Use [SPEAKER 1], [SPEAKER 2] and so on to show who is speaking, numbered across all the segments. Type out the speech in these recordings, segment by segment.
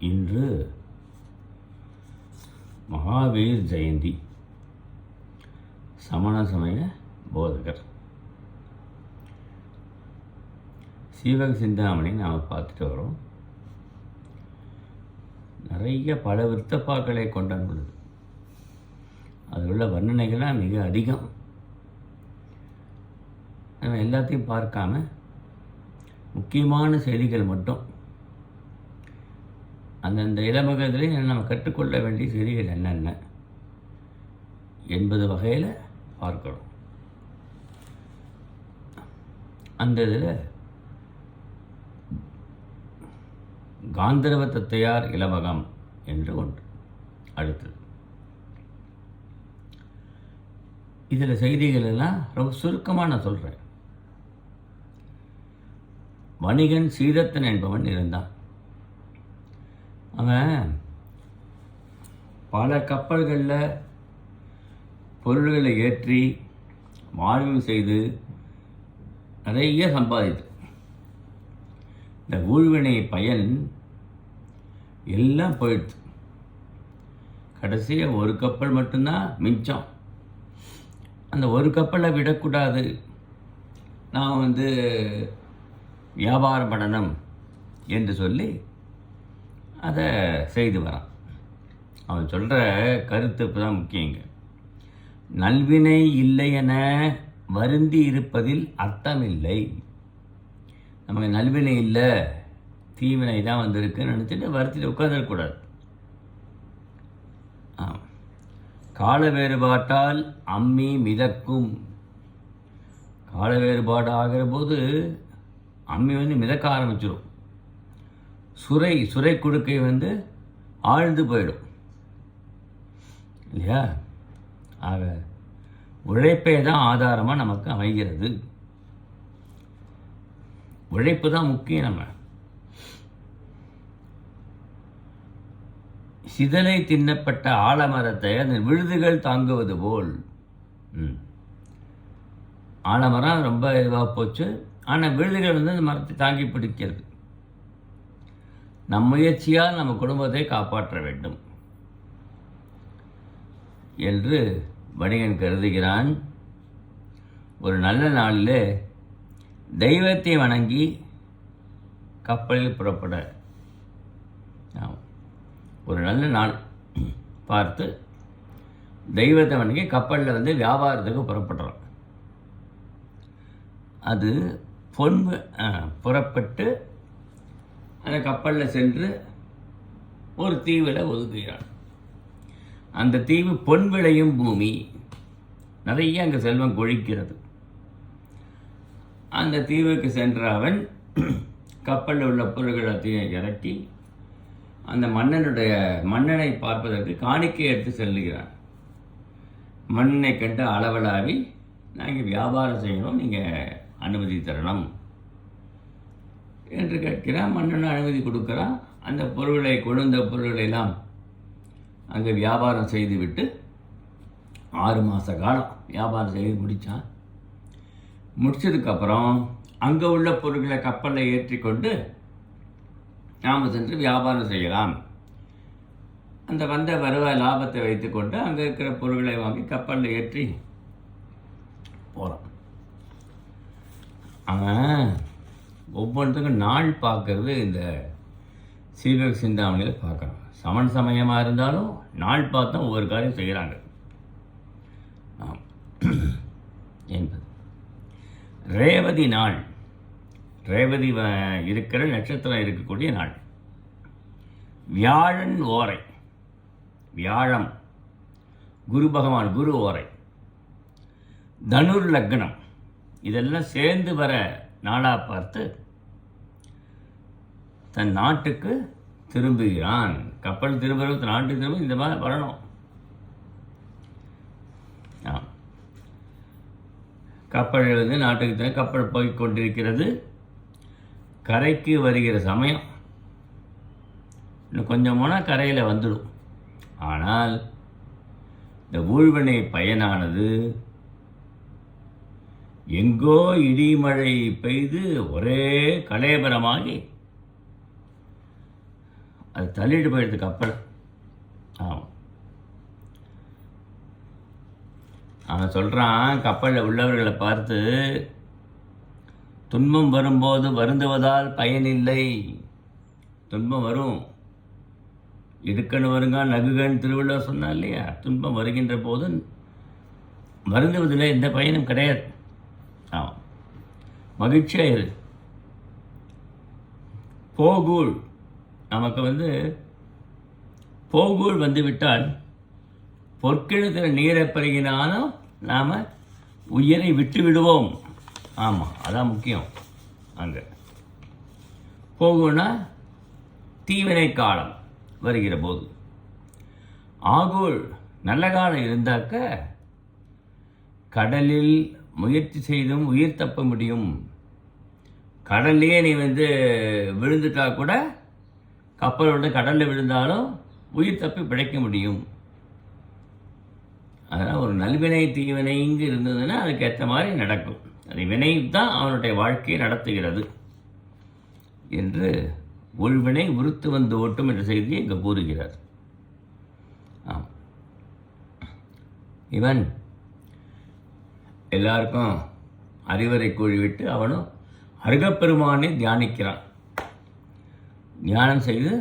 [SPEAKER 1] இன்று மகாவீர் ஜெயந்தி. சமண சமய போதகர் சீவக சிந்தாமணி நாம் பார்த்துட்டு வரோம். நிறைய பல விருத்தப்பாக்களை கொண்ட நூல். அதில் உள்ள வர்ணனைகள்லாம் மிக அதிகம். நம்ம எல்லாத்தையும் பார்க்காம முக்கியமான செய்திகள் மட்டும் அந்தந்த இளமகத்திலே நம்ம கற்றுக்கொள்ள வேண்டிய செய்திகள் என்னென்ன என்பது வகையில் பார்க்கிறோம். அந்த இதில் காந்தர்வ தத்தையார் இலவகம் என்று ஒன்று. அடுத்தது இதில் செய்திகள் எல்லாம் ரொம்ப சுருக்கமாக நான் சொல்கிறேன். வணிகன் சீதத்தன் என்பவன் இருந்தான். அவன் பல கப்பல்களில் பொருள்களை ஏற்றி வாழ்வு செய்து நிறைய சம்பாதித்து, இந்த ஊழ்வினை பயன் எல்லாம் போயிடுச்சு. கடைசியாக ஒரு கப்பல் மட்டும்தான் மிச்சம். அந்த ஒரு கப்பலை விடக்கூடாது, நான் வியாபாரம் பண்ணணும் என்று சொல்லி அதை செய்து வரான். அவன் சொல்கிற கருத்து இப்போ தான் முக்கியங்க. நல்வினை இல்லை என வருந்தி இருப்பதில் அர்த்தமில்லை. நமக்கு நல்வினை இல்லை, தீவினை தான் வந்திருக்குன்னு நினச்சிட்டு வருத்திட்டு உட்காந்துருக்கக்கூடாது. கால வேறுபாட்டால் அம்மி மிதக்கும். கால வேறுபாடு ஆகிற போது அம்மி மிதக்க ஆரம்பிச்சிடும். சுரை குடுக்கை ஆழ்ந்து போயிடும் இல்லையா? ஆக உழைப்பே தான் ஆதாரமாக நமக்கு அமைகிறது. உழைப்பு தான் முக்கியம். நம்ம சிதலை தின்னப்பட்ட ஆலமரத்தை அந்த விழுதுகள் தாங்குவது போல். ஆலமரம் ரொம்ப இதுவாக போச்சு, ஆனால் விழுதுகள் அந்த மரத்தை தாங்கி பிடிக்கிறது. நம் முயற்சியால் நம்ம குடும்பத்தை காப்பாற்ற வேண்டும் என்று வணிகன் கருதுகிறான். ஒரு நல்ல நாளில் தெய்வத்தை வணங்கி கப்பலில் புறப்பட, ஒரு நல்ல நாள் பார்த்து தெய்வத்தை வணங்கி கப்பலில் வியாபாரத்துக்கு புறப்படுறான். அது புறப்பட்டு அந்த கப்பலில் சென்று ஒரு தீவில் ஒதுக்குகிறான். அந்த தீவு பொன் விளையும் பூமி, நிறைய அங்கே செல்வம் கொழிக்கிறது. அந்த தீவுக்கு சென்ற அவன் கப்பலில் உள்ள பொருள்களை இறக்கி அந்த மன்னனை பார்ப்பதற்கு காணிக்கை எடுத்து செல்லுகிறான். மன்னனை கண்டு அளவலாவி, நாங்கள் வியாபாரம் செய்யணும், நீங்கள் அனுமதி தரணும் என்று கேட்கிறான். மன்னன் அனுமதி கொடுக்குறான். அந்த பொருள்களை கொழுந்த பொருள்களெல்லாம் அங்கே வியாபாரம் செய்துவிட்டு 6 மாத காலம் வியாபாரம் செய்து முடித்தான். முடித்ததுக்கப்புறம் அங்கே உள்ள பொருட்களை கப்பலில் ஏற்றி கொண்டு நாம் சென்று வியாபாரம் செய்யலாம். அந்த வந்த வருவாய் லாபத்தை வைத்து கொண்டு அங்கே இருக்கிற பொருட்களை வாங்கி கப்பலில் ஏற்றி போகிறான். அவன் ஒவ்வொன்றுக்கும் நாள் பார்க்கறது இந்த சீவக சிந்தாமணியில் பார்க்குறான். சமண சமயமாக இருந்தாலும் நாள் பார்த்தா ஒவ்வொரு காரியம் செய்கிறாங்க என்பது. ரேவதி நாள், ரேவதி இருக்கிற நட்சத்திரம் இருக்கக்கூடிய நாள். வியாழன் ஓரை, வியாழம் குரு பகவான், குரு ஓரை. தனுர் லக்னம், இதெல்லாம் சேர்ந்து வர நாளாக பார்த்து தன் நாட்டுக்கு திரும்புகிறான். கப்பல் திரும்புறது, நாட்டுக்கு திரும்ப இந்த மாதிரி வரணும். கப்பல் நாட்டுக்கு கப்பல் போய் கொண்டிருக்கிறது. கரைக்கு வருகிற சமயம் இன்னும் கொஞ்சம் போனால் கரையில் வந்துடும். ஆனால் இந்த ஊழ்வினை பயனானது எங்கோ இடிமழை பெய்து ஒரே கலேபரமாகி அது தள்ளிட்டு போயிடுது கப்பலை. ஆமாம், அவன் சொல்கிறான் கப்பலில் உள்ளவர்களை பார்த்து, துன்பம் வரும்போது வருந்துவதால் பயனில்லை. துன்பம் வரும், இடுக்கன்னு வருங்க நகுகன்னு திருவள்ளுவர் சொன்னா இல்லையா? துன்பம் வருகின்ற போது வருந்துவதில் எந்த பயனும் கிடையாது. ஆமாம், மகிழ்ச்சியாக இரு. போகூழ், நமக்கு போகூழ் வந்துவிட்டால் பொற்கிணத்தில் நீரை பருகினாலும் நாம் உயிரை விட்டு விடுவோம். ஆமாம், அதான் முக்கியம். அங்கே போகும்னா தீவினை காலம் வருகிற போது. ஆகூழ், நல்ல காலம் இருந்தாக்க கடலில் முயற்சி செய்தும் உயிர் தப்ப முடியும். கடல்லையே நீ விழுந்துட்டா கூட, கப்பலோட கடலில் விழுந்தாலும் உயிர் தப்பி பிழைக்க முடியும். அதனால் ஒரு நல்வினை தீவினை இங்கு இருந்ததுன்னா அதுக்கேற்ற மாதிரி நடக்கும். அது வினை தான் அவனுடைய வாழ்க்கையை நடத்துகிறது என்று உள்வினை உறுத்து வந்து ஓட்டும் என்ற செய்தியை இங்கே கூறுகிறார். ஆம், இவன் எல்லாருக்கும் அறிவுரை கூறிவிட்டு அவனும் அருகப்பெருமானை தியானிக்கிறான். தியானம் செய்து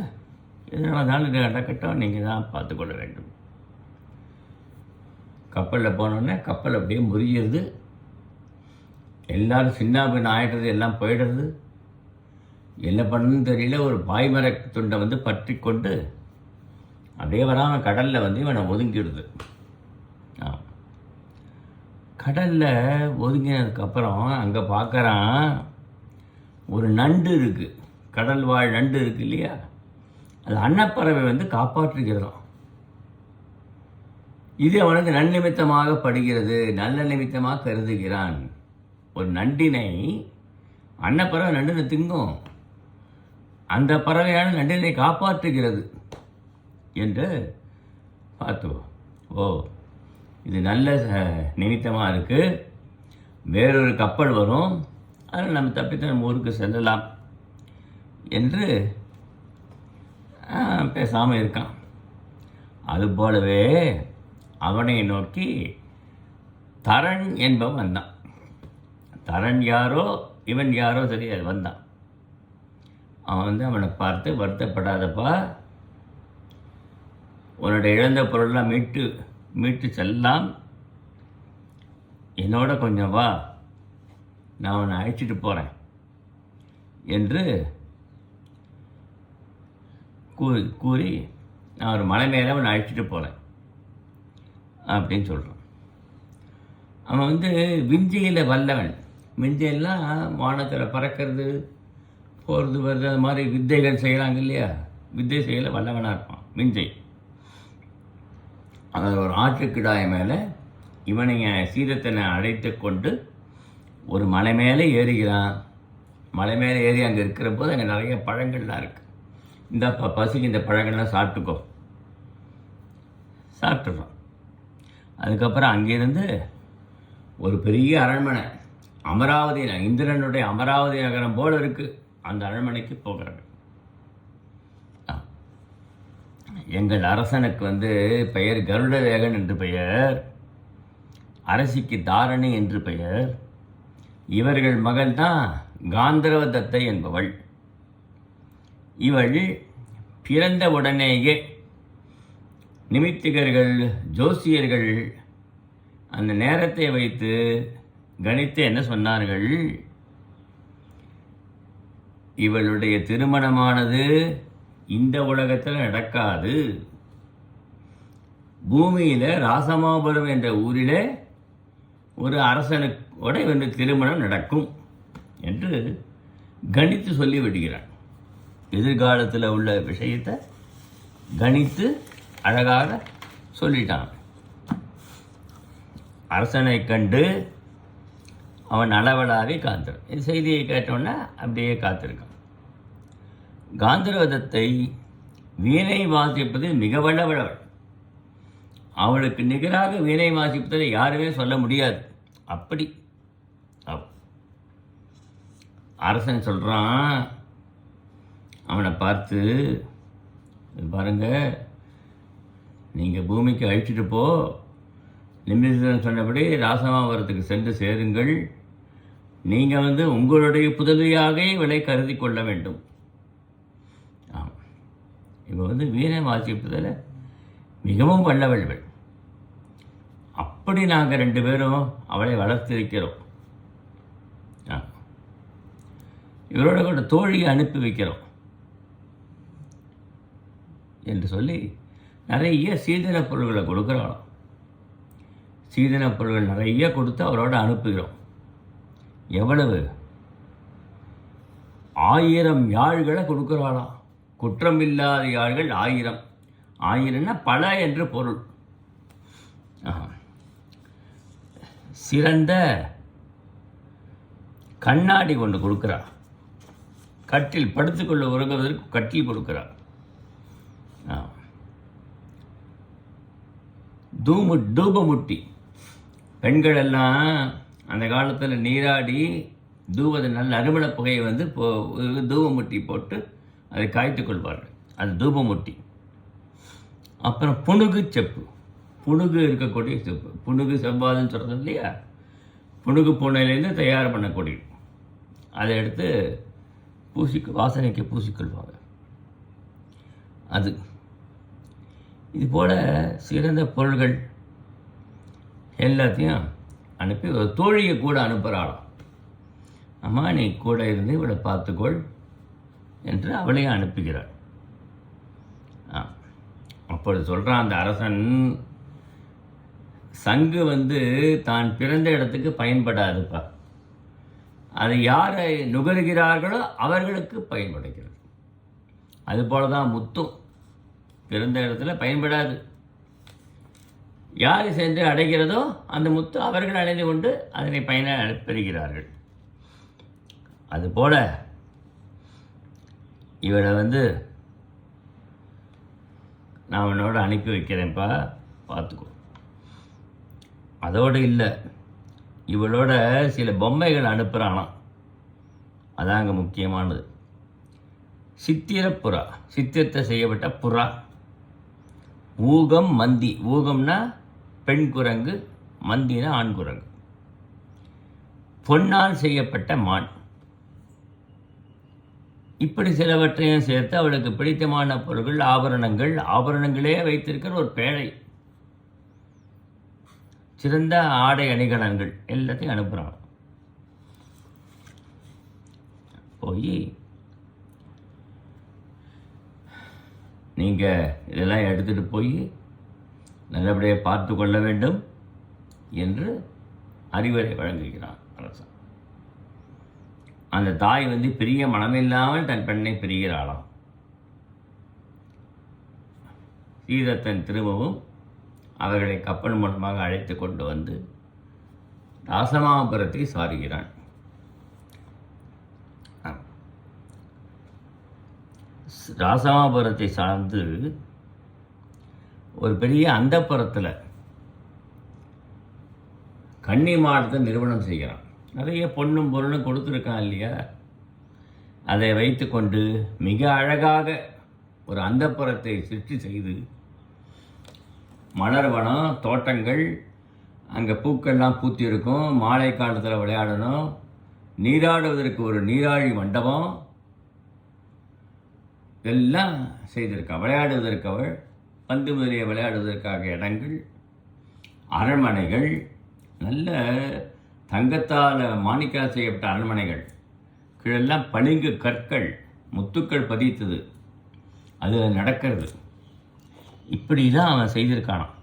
[SPEAKER 1] எதனால்தான் இது நடக்கட்டும், நீங்கள் தான் பார்த்துக்கொள்ள வேண்டும். கப்பலில் போனோடனே கப்பல் அப்படியே முறியிறது, எல்லோரும் சின்னாபின் ஆயிடுறது, எல்லாம் போயிடுறது. என்ன பண்ணணுன்னு தெரியல. ஒரு பாய்மர துண்டை பற்றி கொண்டு அப்படியே வராமல் கடலில் இவனை ஒதுங்கிடுது. கடலில் ஒதுங்கினதுக்கப்புறம் அங்கே பார்க்குறான், ஒரு நண்டு இருக்குது, கடல் வாழ் நண்டு இருக்குது இல்லையா? அது அன்னப்பறவை காப்பாற்றுகிறதாம். இது அவனுக்கு நன்னிமித்தமாக படுகிறது, நல்ல நிமித்தமாக கருதுகிறான். ஒரு நண்டினை அன்னப்பறவை நண்டினை திங்கும், அந்த பறவையான நண்டினை காப்பாற்றுகிறது என்று பார்த்தோம். ஓ, இது நல்ல நிமித்தமாக இருக்குது, வேறொரு கப்பல் வரும், அதில் நம்ம தப்பித்து நம்ம ஊருக்கு செல்லலாம் என்று பேசாமல் இருக்கான். அதுபோலவே அவனை நோக்கி தரன் என்பவன் வந்தான். தரன் யாரோ இவன் யாரோ தெரியாது, வந்தான். அவன் அவனை பார்த்து, வருத்தப்படாதப்பா, உன்னுடைய இழந்த பொருளெலாம் மீட்டு செல்லாம், என்னோட கொஞ்சம் வா, நான் உன்னை அழைச்சிட்டு போகிறேன் என்று கூறி நான் ஒரு மலை மேலே அவனை அழைச்சிட்டு போகிறேன் அப்படின்னு சொல்கிறான். அவன் விஞ்சையில் வல்லவன். விஞ்சையெல்லாம் வானத்தில் பறக்கிறது, போகிறது, வருது, அது மாதிரி வித்தைகள் செய்கிறாங்க இல்லையா? வித்தை செய்யல வல்லவனாக இருப்பான் விஞ்சை. அதில் ஒரு ஆற்றுக்கிடாய மேலே இவனை சீதத்தனை அழைத்து கொண்டு ஒரு மலை மேலே ஏறுகிறான். மலை மேலே ஏறி அங்கே இருக்கிற போது அங்கே நிறைய பழங்கள்லாம் இருக்குது. இந்த பசிக்கு இந்த பழங்கள்லாம் சாப்பிட்டுறான். அதுக்கப்புறம் அங்கேருந்து ஒரு பெரிய அரண்மனை, அமராவதி, இந்திரனுடைய அமராவதி நகரம் போல் இருக்குது, அந்த அரண்மனைக்கு போகிறாங்க. எங்கள் அரசனுக்கு பெயர் கருடவேகன் என்று பெயர், அரசிக்கு தாரணி என்று பெயர். இவர்கள் மகள் தான் காந்தர்வ தத்தை என்பவள். இவள் பிறந்த உடனேயே நிமித்திகர்கள், ஜோசியர்கள் அந்த நேரத்தை வைத்து கணித்து என்ன சொன்னார்கள், இவளுடைய திருமணமானது இந்த உலகத்தில் நடக்காது, பூமியில் ராசமாபுரம் என்ற ஊரில் ஒரு அரசனுக்கோட திருமணம் நடக்கும் என்று கணித்து சொல்லி விடுகிறான். எதிர்காலத்தில் உள்ள விஷயத்தை கணித்து அழகாக சொல்லிட்டான். அரசனை கண்டு அவன் அளவலாவே காத்திருக்கான். இந்த செய்தியை கேட்டோன்னா அப்படியே காத்திருக்கான். காந்தர்வதத்தை வீணை வாசிப்பதில் மிக வல்லவள். அவளுக்கு நிகராக வீணை வாசிப்பதை யாருமே சொல்ல முடியாது. அப்படி அரசன் சொல்கிறான் அவனை பார்த்து, இது பாருங்கள், நீங்கள் பூமிக்கு அழிச்சிட்டு போ, நிமிஷம் சொன்னபடி ராசமாவரத்துக்கு சென்று சேருங்கள். நீங்கள் உங்களுடைய புதவியாக இவளை கருதி கொள்ள வேண்டும். ஆமாம், இப்போ வீணை வாசிப்பதில் மிகவும் வல்லவள்கள். அப்படி நாங்கள் 2 பேரும் அவளை வளர்த்திருக்கிறோம். இவரோட கூட தோழியை அனுப்பி வைக்கிறோம் என்று சொல்லி நிறைய சீதன பொருள்களை கொடுக்குறாளாம். சீதன பொருள்கள் நிறைய கொடுத்து அவரோட அனுப்புகிறோம். எவ்வளவு? 1000 யாழ்களை கொடுக்குறாளாம். குற்றமில்லாத யாழ்கள் 1000. 1000ன்னா பல என்று பொருள். சிறந்த கண்ணாடி கொண்டு கொடுக்குறா. கட்டில் படுத்துக்கொள்ள உறங்குவதற்கு கட்டில் கொடுக்குறார். தூபமுட்டி. பெண்கள் எல்லாம் அந்த காலத்தில் நீராடி தூபத்தை நல்ல அருமண புகையை தூபமுட்டி போட்டு அதை காய்த்து கொள்வார்கள். அது தூபமுட்டி. அப்புறம் புணுகு செப்பு. புணுகு இருக்கக்கூடிய செப்பு. புணுகு செவ்வாதுன்னு சொல்கிறது இல்லையா, புணுகு பூனையிலேருந்து தயார் பண்ணக்கூடிய அதை எடுத்து வாசனைக்கு பூசிக்கொள்வாங்க. அது இது போல் சிறந்த பொருள்கள் எல்லாத்தையும் அனுப்பி ஒரு தோழியை கூட அனுப்புகிறாளாம். அம்மா, நீ கூட இருந்து இவளை பார்த்துக்கொள் என்று அவளையும் அனுப்புகிறாள். அப்பொழுது சொல்கிறான் அந்த அரசன், சங்கு தான் பிறந்த இடத்துக்கு பயன்படாதுப்பா. அதை யாரை நுகர்கிறார்களோ அவர்களுக்கு பயன்படுகிறது. அதுபோல தான் முத்தும் பிறந்த இடத்துல பயன்படாது. யார் சென்று அடைகிறதோ அந்த முத்து அவர்கள் அடைந்து கொண்டு அதனை பெறுகிறார்கள். அதுபோல் இவளை நான் உன்னோட அனுப்பி வைக்கிறேன்ப்பா, பார்த்துக்கோ. அதோடு இல்லை, இவளோட சில பொம்மைகள் அனுப்புகிறானாம். அதாங்க முக்கியமானது. சித்திரப்புறா, சித்திரத்தை செய்யப்பட்ட புறா. ஊகம் மந்தி. ஊகம்னா பெண் குரங்கு, மந்தினா ஆண் குரங்கு. பொன்னால் செய்யப்பட்ட மான். இப்படி சிலவற்றையும் சேர்த்து அவளுக்கு பிடித்தமான பொருட்கள், ஆபரணங்களே வைத்திருக்கிற ஒரு பேழை, சிறந்த ஆடை அணிகலன்கள் எல்லாத்தையும் அனுப்புகிறான். போய் நீங்கள் இதெல்லாம் எடுத்துகிட்டு போய் நல்லபடியாக பார்த்து கொள்ள வேண்டும் என்று அறிவுரை வழங்குகிறான் அரசன். அந்த தாய் பிரிய மனமில்லாமல் தன் பெண்ணை பிரிகிறாளாம். சீதத்தன் திரும்பவும் அவர்களை கப்பல் மூலமாக அழைத்து கொண்டு ராசமாபுரத்தை சாருகிறான். ராசமாபுரத்தை சார்ந்து ஒரு பெரிய அந்தப்புறத்தில் கன்னி மாடத்தை நிறுவனம் செய்கிறான். நிறைய பொண்ணும் பொருளும் கொடுத்துருக்கான் இல்லையா, அதை வைத்து கொண்டு மிக அழகாக ஒரு அந்தப்புறத்தை சிருஷ்டி செய்து, மலர்வனம், தோட்டங்கள், அங்கே பூக்கள்லாம் பூத்தி இருக்கும், மாலை காலத்தில் விளையாடணும், நீராடுவதற்கு ஒரு நீராழி மண்டபம் எல்லாம் செய்திருக்காள். விளையாடுவதற்கு அவள் பந்து முதலிய விளையாடுவதற்காக இடங்கள், அரண்மனைகள், நல்ல தங்கத்தால் மாணிக்கால் செய்யப்பட்ட அரண்மனைகள், கீழெல்லாம் பளிங்கு கற்கள், முத்துக்கள் பதித்தது, அது நடக்கிறது. இப்படி தான் அவன் செய்திருக்கானான்.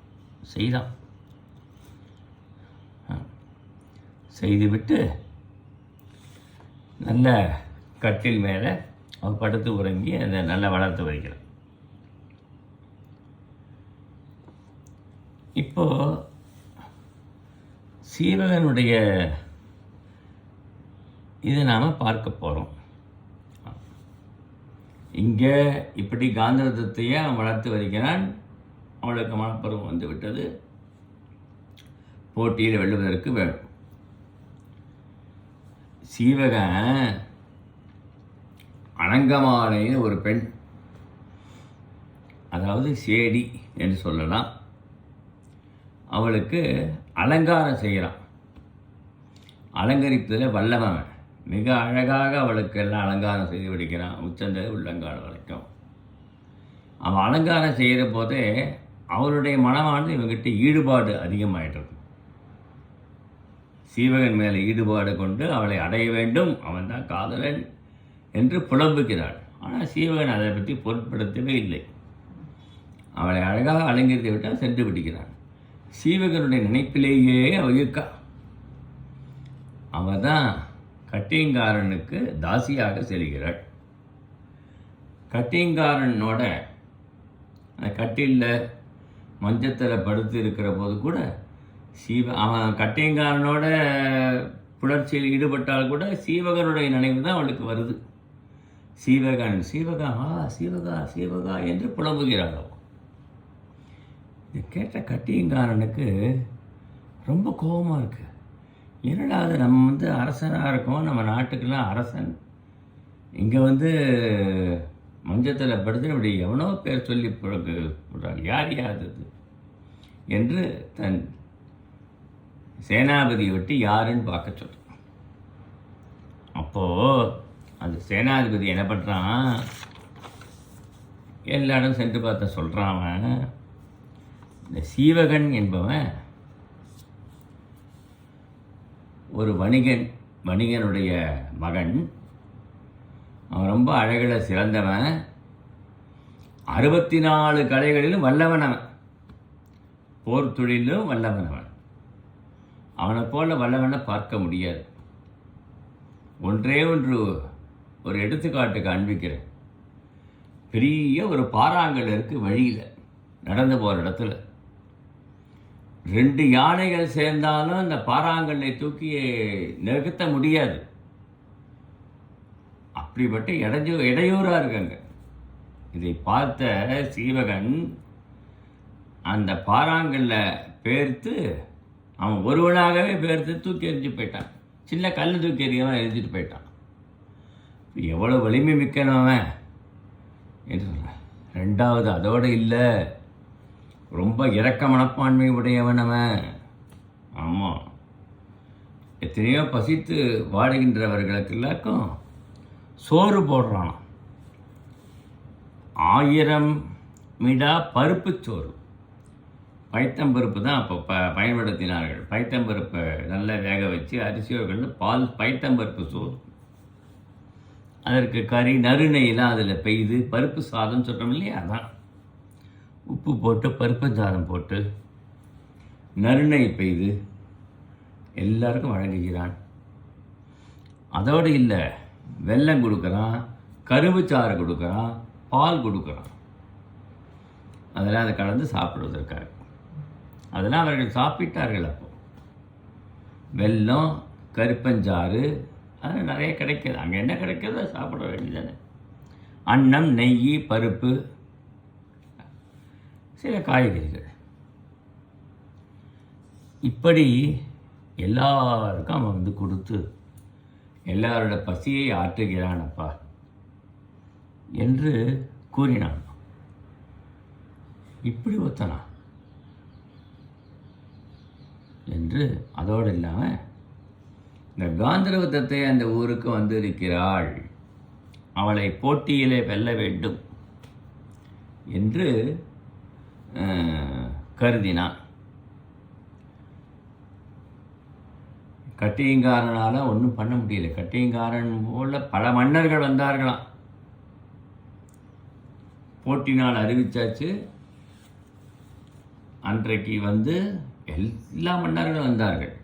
[SPEAKER 1] செய்துவிட்டு நல்ல கட்டில் மேலே அவன் படுத்து உறங்கி அதை நல்லா வளர்த்து வைக்கிறான். இப்போது சீவகனுடைய இதை நாம் பார்க்க போகிறோம். இங்கே இப்படி காந்தரதத்தையே அவன் வளர்த்து வருகிறான். அவளுக்கு மனப்பருவம் வந்து விட்டது. போட்டியில் வெல்லுவதற்கு வேணும். சீவகன் அனங்கமாலைன்னு ஒரு பெண், அதாவது சேடி என்று சொல்லலாம். அவளுக்கு அலங்காரம் செய்கிறான். அலங்கரிப்பதில் வல்லவன். மிக அழகாக அவளுக்கு எல்லாம் அலங்காரம் செய்து விடுக்கிறான், உச்சந்த உள்ளங்கால் வரைக்கும். அவன் அலங்காரம் செய்கிற போதே அவளுடைய மனமானது இவங்கிட்ட ஈடுபாடு அதிகமாயிடுறது. சீவகன் மேலே ஈடுபாடு கொண்டு அவளை அடைய வேண்டும், அவன் தான் காதலன் என்று புலம்புகிறாள். ஆனால் சீவகன் அதை பற்றி பொருட்படுத்தவே இல்லை. அவளை அழகாக அலங்கரித்து விட்டால் சென்று விடுகிறான். சீவகனுடைய நினைப்பிலேயே அவள் இருக்கா. அவள் தான் கட்டியங்காரனுக்கு தாசியாக செல்கிறாள். கட்டியங்காரனோட அந்த கட்டிலில் மஞ்சத்தில் படுத்து இருக்கிற போது கூட அவன் கட்டியங்காரனோட புணர்ச்சியில் ஈடுபட்டால் கூட சீவகனுடைய நினைவு தான் அவளுக்கு வருது. சீவகன் சீவகா சீவகா சீவகா என்று புலம்புகிறாள். இதை கேட்ட கட்டியங்காரனுக்கு ரொம்ப கோபமாக இருக்குது. என்னடா அது, நம்ம அரசனாக இருக்கோம், நம்ம நாட்டுக்கெல்லாம் அரசன், இங்கே மஞ்சத்தில் படுத்து இப்படி எவனோ பேர் சொல்லி போடுறாங்க, யார் அது என்று தன் சேனாபதியை விட்டு யாருன்னு பார்க்க சொல்கிறான். அப்போது அந்த சேனாதிபதி என்ன பண்ணுறான், எல்லா இடம் சென்று பார்த்த சொல்கிறான். அவன் இந்த சீவகன் என்பவன் ஒரு வணிகனுடைய மகன். அவன் ரொம்ப அழகில் சிறந்தவன். 64 கலைகளிலும் வல்லவன். அவன் போர் தொழிலும் வல்லவன். அவனை போல வல்லவனை பார்க்க முடியாது. ஒன்றே ஒரு எடுத்துக்காட்டு காண்பிக்கிறேன். பெரிய ஒரு பாறாங்கல் இருக்குது வழியில், நடந்து போகிற இடத்துல 2 யானைகள் சேர்ந்தாலும் அந்த பாறாங்கல்லை தூக்கி நிறுத்த முடியாது. அப்படிப்பட்ட இடையூறாக இருக்காங்க. இதை பார்த்த சீவகன் அந்த பாறாங்கல்ல பேர்த்து அவன் ஒருவனாகவே பேர்த்து தூக்கி எரிஞ்சு போயிட்டான். சின்ன கல் தூக்கி எறியவன் எரிஞ்சிட்டு போயிட்டான். எவ்வளோ வலிமை மிக்கனவன் என்று சொல்கிறான். 2வது அதோடு இல்லை, ரொம்ப இரக்க மனப்பான்மை உடையவன் அவன். ஆமாம், எத்தனையோ பசித்து வாடுகின்றவர்களுக்கு எல்லாருக்கும் சோறு போடுறான். 1000 மிடா பருப்பு சோறு, பைத்தம்பருப்பு தான் அப்போ பயன்படுத்தினார்கள். பைத்தம்பருப்பை நல்லா வேக வச்சு அரிசியோடு பால் பைத்தம்பருப்பு சோறு. அதற்கு கறி நறுநெய்லாம் அதில் பெய்து பருப்பு சாதம் சொல்கிறோம் இல்லையா, அதான் உப்பு போட்டு பருப்பு சாதம் போட்டு நறுநெய் பெய்து எல்லாருக்கும் வழங்குகிறான். அதோடு இல்லை, வெல்லம் கொடுக்குறான், கரும்புச்சாறு கொடுக்குறான், பால் கொடுக்குறான். அதெல்லாம் அதை கலந்து சாப்பிடுவதற்காக. அதெல்லாம் அவர்கள் சாப்பிட்டார்கள். அப்போ வெல்லம், கருப்பஞ்சாறு, அதெல்லாம் நிறைய கிடைக்கிது. அங்கே என்ன கிடைக்கிறதோ சாப்பிட வேண்டியதானே. அன்னம், நெய், பருப்பு, சில காய்கறிகள், இப்படி எல்லாருக்கும் அவன் கொடுத்து எல்லாரோட பசியை ஆற்றுகிறானப்பா என்று கூறினான். இப்படி ஒத்தனா என்று. அதோடு இல்லாமல் இந்த காந்தர்வத்தை அந்த ஊருக்கு வந்திருக்கிறாள், அவளை போட்டியிலே வெல்ல வேண்டும் என்று கருதினான். கட்டியங்காரனால் ஒன்றும் பண்ண முடியல. கட்டியங்காரன் போல பல மன்னர்கள் வந்தார்களாம். போட்டி நாள் அறிவிச்சாச்சு. அன்றைக்கு எல்லா மன்னர்களும் வந்தார்கள்.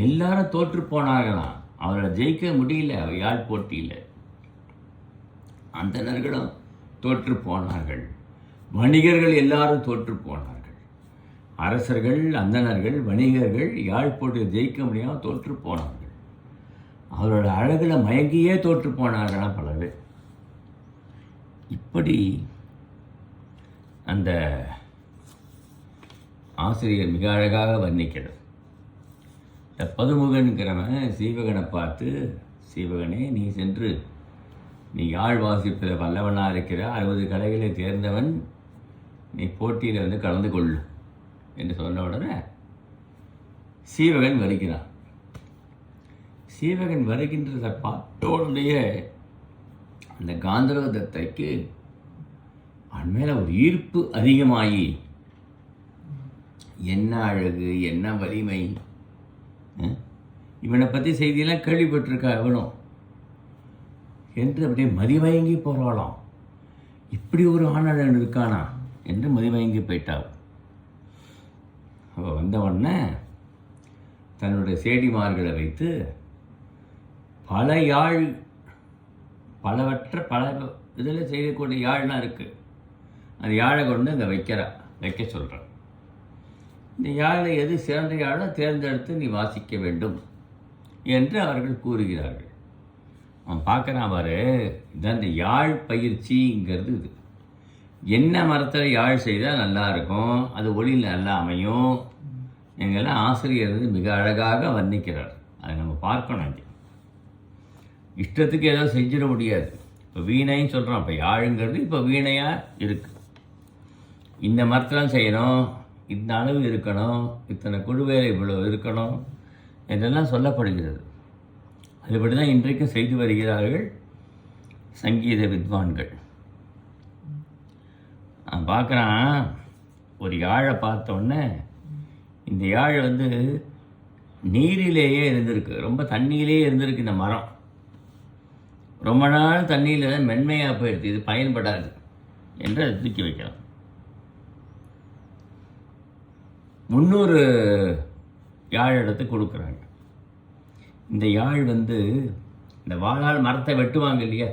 [SPEAKER 1] எல்லாரும் தோற்று போனார்களாம். அவரை ஜெயிக்க முடியல. யாழ் போட்டியில் அந்தணர்களும் தோற்று போனார்கள். வணிகர்கள் எல்லாரும் தோற்று போனார்கள். அரசர்கள், அந்தணர்கள், வணிகர்கள் யாழ் போட்டியை ஜெயிக்க முடியாமல் தோற்று போனார்கள். அவரோட அழகில் மயங்கியே தோற்று போனார்களாம் பல பேர். இப்படி அந்த ஆசிரியர் மிக அழகாக வர்ணிக்கிறது. இந்த பதுமுகன்கிறவன் சீவகனை பார்த்து, சீவகனே நீ சென்று நீ யாழ் வாசிப்பில் வல்லவனாக இருக்கிற 60 கலைகளை தேர்ந்தவன், நீ போட்டியில் வந்து கலந்து கொள்ளு என்று சொன்ன உடனே சீவகன் வருகிறான். சீவகன் வருகின்றதை பார்த்தோடைய அந்த காந்தர்வ தத்தைக்கு அவன் மேலே ஒரு ஈர்ப்பு அதிகமாகி, என்ன அழகு, என்ன வலிமை, இவனை பற்றி செய்தியெல்லாம் கேள்விப்பட்டிருக்கா இவனும் என்று அப்படியே மதிமயங்கி போகிறாளாம். இப்படி ஒரு ஆணழகன் இருக்கானா என்று மதிமயங்கி போயிட்டாள். அவள் வந்த உடனே தன்னுடைய சேடிமார்களை வைத்து பல யாழ், பல இதில் செய்யக்கூடிய யாழ்லாம் இருக்குது. அந்த யாழை கொண்டு அங்கே வைக்க சொல்கிறான். இந்த யாழை எது சிறந்த யாழோ தேர்ந்தெடுத்து நீ வாசிக்க வேண்டும் என்று அவர்கள் கூறுகிறார்கள். அவன் பார்க்குறான் பாரு, இதான் இந்த யாழ் பயிற்சிங்கிறது. இது என்ன மரத்தில் யாழ் செய்தால் நல்லா இருக்கும், அது ஒளியில் நல்லா அமையும், எங்கெல்லாம் ஆசிரியர் வந்து மிக அழகாக வர்ணிக்கிறார். அதை நம்ம பார்க்கணும். இங்கே இஷ்டத்துக்கு ஏதோ செஞ்சிட முடியாது. இப்போ வீணைன்னு சொல்கிறோம், இப்போ யாழுங்கிறது இப்போ வீணையாக இருக்குது. இந்த மரத்தில் செய்யணும், இந்த அளவு இருக்கணும், இத்தனை குழுவேலை இவ்வளோ இருக்கணும் என்றெல்லாம் சொல்லப்படுகிறது. அதுபடி தான் இன்றைக்கும் செய்து வருகிறார்கள் சங்கீத வித்வான்கள். நான் பார்க்குறான், ஒரு யாழை பார்த்தோன்னே இந்த யாழ் வந்து நீரிலேயே இருந்திருக்கு, ரொம்ப தண்ணியிலே இருந்திருக்கு. இந்த மரம் ரொம்ப நாள் தண்ணியில் தான் மென்மையாக போயிடுது, இது பயன்படாது என்று அதை தூக்கி வைக்கலாம். 300 யாழ் எடுத்து கொடுக்குறாங்க. இந்த யாழ் வந்து இந்த வாளால் மரத்தை வெட்டுவாங்க இல்லையா,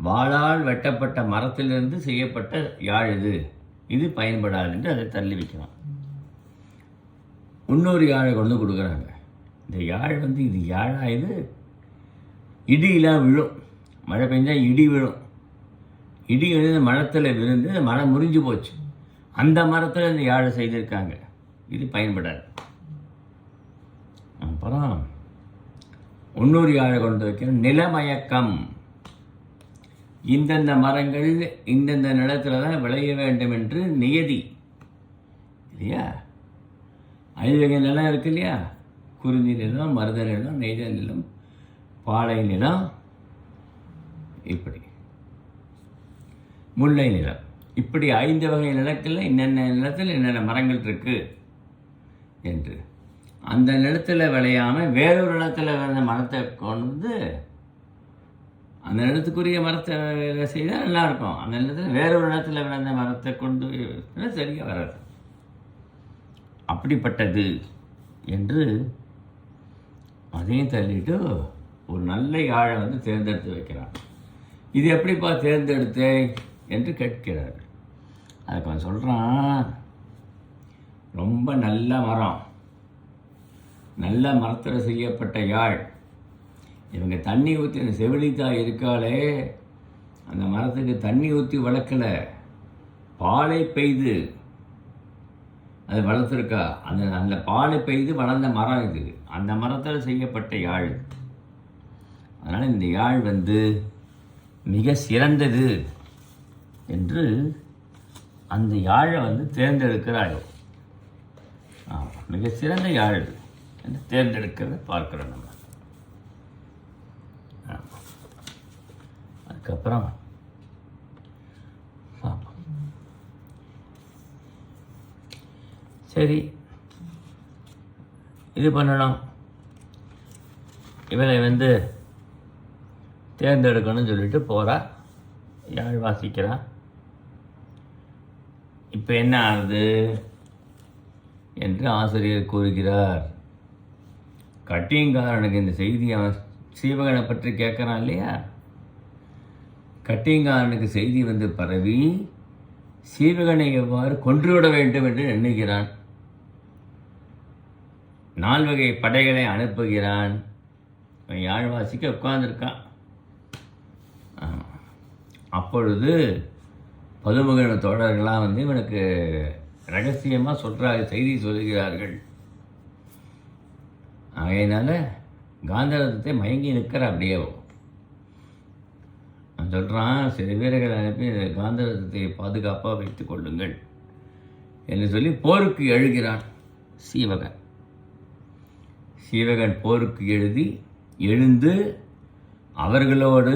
[SPEAKER 1] வாளால் வெட்டப்பட்ட மரத்திலிருந்து செய்யப்பட்ட யாழ் இது பயன்படாது என்று அதை தள்ளி வைக்கலாம். 300 யாழை கொண்டு கொடுக்குறாங்க. இந்த யாழ் வந்து இது யாழா, இது இடியெலாம் விழும், மழை பெஞ்சால் இடி விழும், இடி வந்து மரத்தில் விழுந்து அந்த மரம் முறிஞ்சு போச்சு. அந்த மரத்தில் இந்த யாழை செய்திருக்காங்க, இது பயன்படாது. அப்புறம் 300 யாழை கொண்டு வைக்கணும். நிலமயக்கம், இந்தந்த மரங்கள் இந்தந்த நிலத்தில் தான் விளைய வேண்டும் என்று நியதி இல்லையா. 5 வகை நிலம் இருக்கு இல்லையா, குறிஞ்சி நிலம், மருத நிலம், நெய்த நிலம், பாலை நிலம், இப்படி முல்லை நிலம், இப்படி 5 வகை நிலத்தில் என்னென்ன நிலத்தில் என்னென்ன மரங்கள் இருக்குது என்று அந்த நிலத்தில் விளையாமல் வேறொரு நிலத்தில் விளைந்த மரத்தை கொண்டு அந்த நிலத்துக்குரிய மரத்தை செய்தால் நல்லாயிருக்கும். அந்த நிலத்தில் வேறொரு நிலத்தில் விளைந்த மரத்தை கொண்டு சரியாக வராது. அப்படிப்பட்டது என்று அதையும் தள்ளிட்டு ஒரு நல்ல யாழை வந்து தேர்ந்தெடுத்து வைக்கிறான். இது எப்படிப்பா தேர்ந்தெடுத்தே என்று கேட்கிறார். அதுக்கு அவன் சொல்கிறான், ரொம்ப நல்ல மரம், நல்ல மரத்தில் செய்யப்பட்ட யாழ். இவங்க தண்ணி ஊற்றி, அந்த செவிலித்தாய் இருக்காளே அந்த மரத்துக்கு தண்ணி ஊற்றி வளர்க்கலை, பாலை பெய்து அது வளர்த்துருக்கா. அந்த பாலை பெய்து வளர்ந்த மரம் இது, அந்த மரத்தில் செய்யப்பட்ட யாழ். அதனால் இந்த யாழ் வந்து மிக சிறந்தது என்று அந்த யாழை வந்து தேர்ந்தெடுக்கிறார்கள். மிக சிறந்த யாழ் என்று தேர்ந்தெடுக்கிறத பார்க்குறோம் நம்ம. அதுக்கப்புறம் சரி இது பண்ணணும், இவனை வந்து தேர்ந்தெடுக்கணும்னு சொல்லிட்டு போகிறா, யாழ் வாசிக்கிறான். இப்போ என்ன ஆகுது என்று ஆசிரியர் கூறுகிறார். கட்டியங்காரனுக்கு இந்த செய்தி அவன் சீவகனை பற்றி கேட்குறான் இல்லையா, கட்டியங்காரனுக்கு செய்தி வந்து பரவி சீவகனை எவ்வாறு கொன்றுவிட வேண்டும் என்று எண்ணுகிறான். 4 வகை படைகளை அனுப்புகிறான். அவன் யாழ் வாசிக்க உட்கார்ந்துருக்கான். அப்பொழுது பதுமுகன தோழர்கள்லாம் வந்து இவனுக்கு ரகசியமாக செய்தி சொல்கிறார்கள். அதனால் காந்தரத்தை மயங்கி நிற்கிற அப்படியே அவன் சொல்கிறான், சில வீரர்களை அனுப்பி காந்தரத்தை பாதுகாப்பாக வைத்துக் கொள்ளுங்கள் என்று சொல்லி போருக்கு எழுகிறான் சீவகன். சீவகன் போருக்கு எழுந்து அவர்களோடு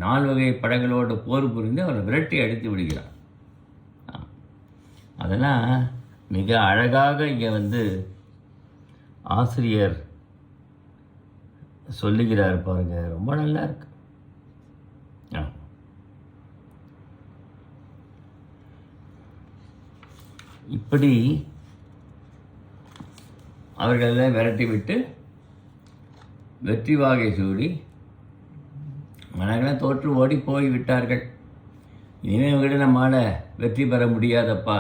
[SPEAKER 1] 4 வகை படைகளோடு போர் புரிந்து அவரை விரட்டி அடித்து விடுகிறான். அதெல்லாம் மிக அழகாக இங்கே ஆசிரியர் சொல்லுகிறார் பாருங்க, ரொம்ப நல்லா இருக்கு. இப்படி அவர்களெல்லாம் விரட்டி விட்டு வெற்றி வாகை சூடி மனங்களாம் தோற்று ஓடி போய் விட்டார்கள். இனிமேல் இவங்ககிட்ட நம்மால் வெற்றி பெற முடியாதப்பா,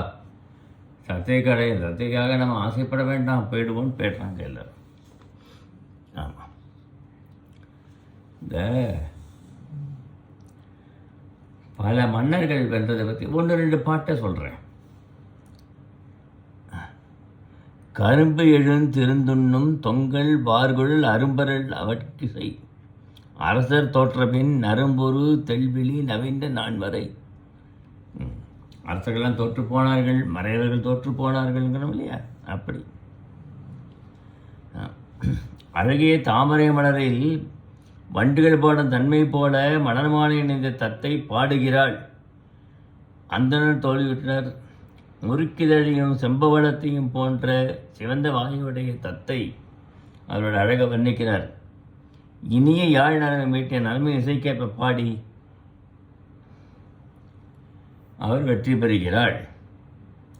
[SPEAKER 1] சத்தைக்காக நம்ம ஆசைப்பட வேண்டாம், போயிடுவோம்னு போய்ட்டாங்க எல்லோரும். ஆமாம், இந்த பல மன்னர்கள் வென்றதை பற்றி 1-2 பாட்டை சொல்கிறேன். கரும்பு எழுந்திருந்துண்ணும் தொங்கல் வார்குழல் அரும்பரல் அவட்கிசை அரசர் தோற்றபின் நரும்பொரு தெல்விழி நவீன நான் வரை. அரசர்கள்லாம் தோற்று போனார்கள், மறைவர்கள் தோற்று போனார்கள்ங்கிறோம் இல்லையா? அப்படி அழகிய தாமரை மலரில் வண்டுகள் பாடும் தன்மை போல மலர்மாலை இணைந்த தத்தை பாடுகிறாள். அந்தனர் தோல்வியுற்றனர் முறுக்கிதழையும் செம்பவளத்தையும் போன்ற சிவந்த வாயுடைய தத்தை அவரோட அழகை வர்ணிக்கிறார். இனிய யாழ் நலனை மீட்டிய நன்மை இசைக்கேற்ப பாடி அவர் வெற்றி பெறுகிறாள்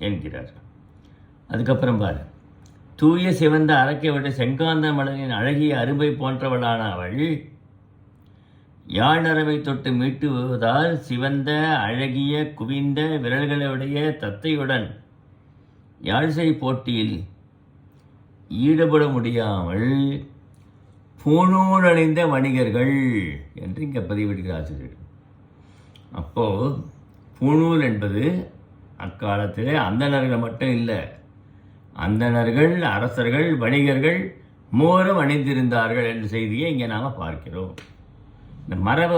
[SPEAKER 1] என்கிறார். அதுக்கப்புறம் பாரு, தூய சிவந்த அரக்கை விட செங்காந்த மலரின் அழகிய அரும்பை போன்றவளான அவள் யாழ் நரவை தொட்டு மீட்டுவதால் சிவந்த அழகிய குவிந்த விரல்களுடைய தத்தையுடன் யாழ்சை போட்டியில் ஈடுபட முடியாமல் பூணூல் அணிந்த வணிகர்கள் என்று இங்கே பதிவிடுகிறார்கள். அப்போது பூணூல் என்பது அக்காலத்தில் அந்தணர்கள் மட்டும் இல்லை, அந்தணர்கள், அரசர்கள், வணிகர்கள் மூவரும் அணிந்திருந்தார்கள் என்ற செய்தியை இங்கே நாம் பார்க்கிறோம். இந்த மரபை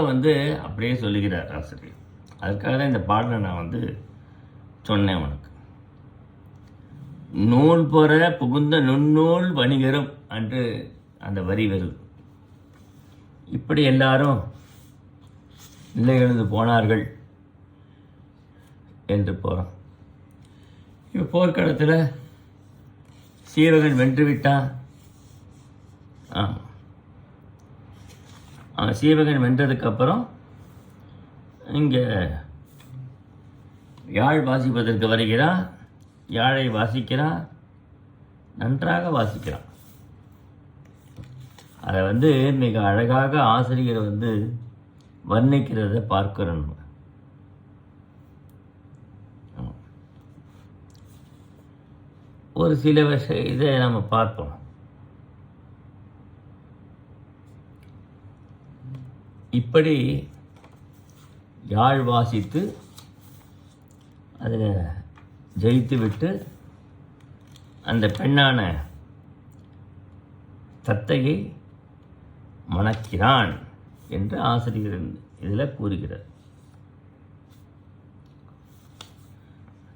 [SPEAKER 1] அப்படியே சொல்லுகிறார் ஆசிரியர். அதுக்காக தான் இந்த பாடலை நான் சொன்னேன் உனக்கு. நூல் பொற புகுந்த நுண்ணூல் வணிகரும் என்று அந்த வரி வருது. இப்படி எல்லாரும் நிலை எழுந்து போனார்கள் என்று போகிறோம். இப்போ போர்க்களத்தில் சீவகன் வென்றுவிட்டான். சீவகன் வென்றதுக்கப்புறம் இங்கே யாழ் வாசிப்பதற்கு வருகிறான். யாழை வாசிக்கிறான், நன்றாக வாசிக்கிறான். அதை மிக அழகாக ஆசிரியர் வர்ணிக்கிறத பார்க்கிறோம். ஒரு சில இதை நம்ம பார்ப்போம். இப்படி யாழ் வாசித்து அதில் ஜெயித்து விட்டு அந்த பெண்ணான தத்தையை மணக்கிறான் என்று ஆசிரியர் இதில் கூறுகிறார்.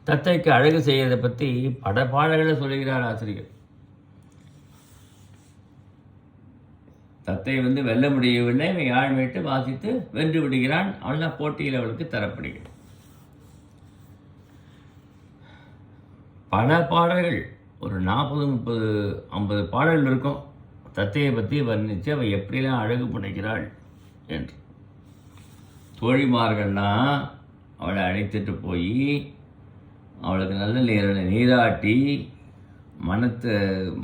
[SPEAKER 1] தத்தைக்கு அழகு செய்யறதை பற்றி பல பாடல்களை சொல்லுகிறார் ஆசிரியர். தத்தை வெல்ல முடியவில்லை, யாழ் மீட்டு வாசித்து வென்று விடுகிறான். அவள்தான் போட்டியில் அவளுக்கு தரப்படுகிறான். பல பாடல்கள், ஒரு 40, 30, 50 பாடல்கள் இருக்கும் தத்தையை பற்றி வர்ணித்து அவள் எப்படிலாம் அழகு புனைக்கிறாள் என்று. தோழிமார்கள்லாம் அவளை அழைத்துட்டு போய் அவளுக்கு நல்ல நீராட்டி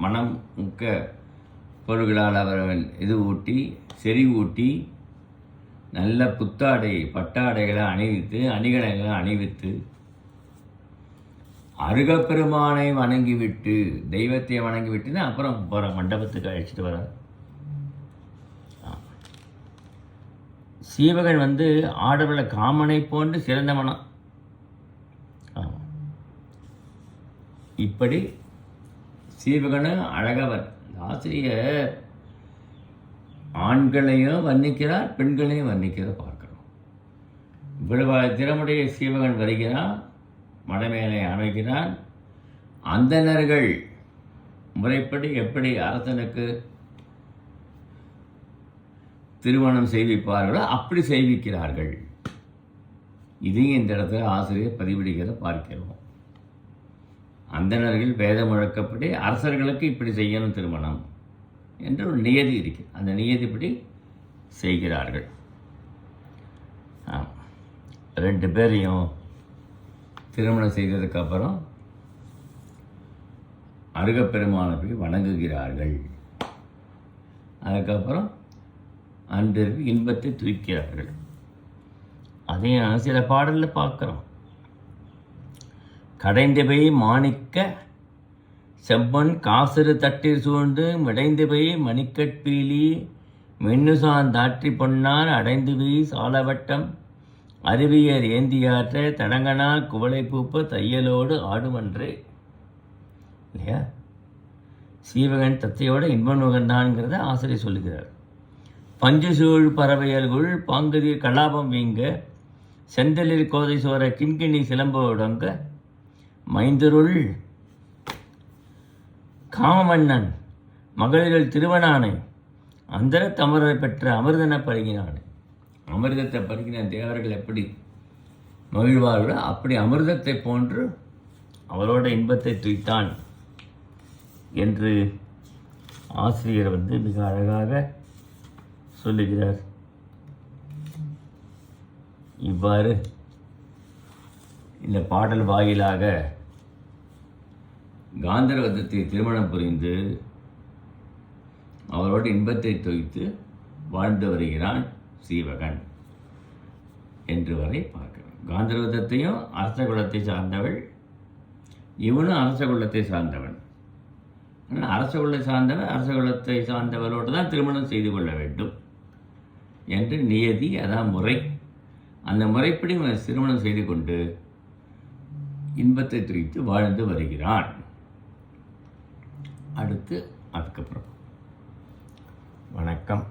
[SPEAKER 1] மனம் முக்க பொருள்களால் அவர்கள் ஊட்டி செறிவூட்டி நல்ல புத்தாடை பட்டாடைகளை அணிவித்து அணிகலங்களை அணிவித்து அருகப்பெருமானை வணங்கிவிட்டு தெய்வத்தை வணங்கிவிட்டுன்னு அப்புறம் போகிற மண்டபத்துக்கு அழைச்சிட்டு வர. சீவகன் ஆடவள காமனை போன்று சிறந்த மனம். இப்படி சீவகனும் அழகவர். ஆசிரியர் ஆண்களையும் வர்ணிக்கிறார், பெண்களையும் வர்ணிக்கிறத பார்க்கிறோம். இவ்வளவு திறமுடைய சீவகன் வருகிறான், மடமேலே அமைகிறான். அந்தணர்கள் முறைப்படி எப்படி அரசனுக்கு திருமணம் செய்விப்பார்களோ அப்படி செய்விக்கிறார்கள். இதையும் இந்த இடத்துல ஆசிரியர் பதிவிடுகிறத பார்க்கிறோம். அந்தணர்கள் வேத முழக்கப்படி அரசர்களுக்கு இப்படி செய்யணும் திருமணம் என்று ஒரு நியதி இருக்கு. அந்த நியதிப்படி செய்கிறார்கள். ரெண்டு பேரையும் திருமணம் செய்ததுக்கப்புறம் அருகப்பெருமானை போய் வணங்குகிறார்கள். அதுக்கப்புறம் அன்றிற்கு இன்பத்தை துய்க்கிறார்கள். அதையும் சில பாடலில் பார்க்குறோம். கடைந்தவை மாணிக்க செவ்வன் காசிறு தட்டில் சூழ்ந்து மிடைந்தவை மணிக்கட்பீலி மின்னுசாந்தாற்றி பொன்னார் அடைந்துவை சாலவட்டம் அருவியர் ஏந்தியாற்ற தடங்கனா குவளை பூப்ப தையலோடு ஆடுமன்றே. இல்லையா? சீவகன் தத்தையோட இன்பன் நுகர்ந்தான்ங்கிறத ஆசிரியர் சொல்லுகிறார். பஞ்சு சூழ் பறவையல்குள் பாங்குதி கலாபம் வீங்க செந்தலில் கோதை சோர கிண்கிணி சிலம்போடங்க மைந்தருள் காமமன்னன் மகளிரில் திருவனானை அந்தர தமரை பெற்ற அமிர்தனை பருகினான். அமிர்தத்தை பருகின தேவர்கள் எப்படி மகிழ்வார்களோ அப்படி அமிர்தத்தை போன்று அவரோட இன்பத்தை துய்த்தான் என்று ஆசிரியர் மிக அழகாக சொல்லுகிறார். இவ்வாறு இந்த பாடல் வாயிலாக காந்தர்வதத்தை திருமணம் புரிந்து அவரோடு இன்பத்தை தொய்த்து வாழ்ந்து வருகிறான் சீவகன் என்று வரை பார்க்கிறோம். காந்தர்வதத்தையும் அரச குலத்தை சார்ந்தவள், இவனும் அரச குலத்தை சார்ந்தவன். ஆனால் அரச குலத்தை சார்ந்தவரோடு தான் திருமணம் செய்து கொள்ள வேண்டும் என்று நியதி, அதான் முறை. அந்த முறைப்படி திருமணம் செய்து கொண்டு இன்பத்தை துய்த்து வாழ்ந்து வருகிறான். அடுத்து அதுக்கப்புறம் வணக்கம்.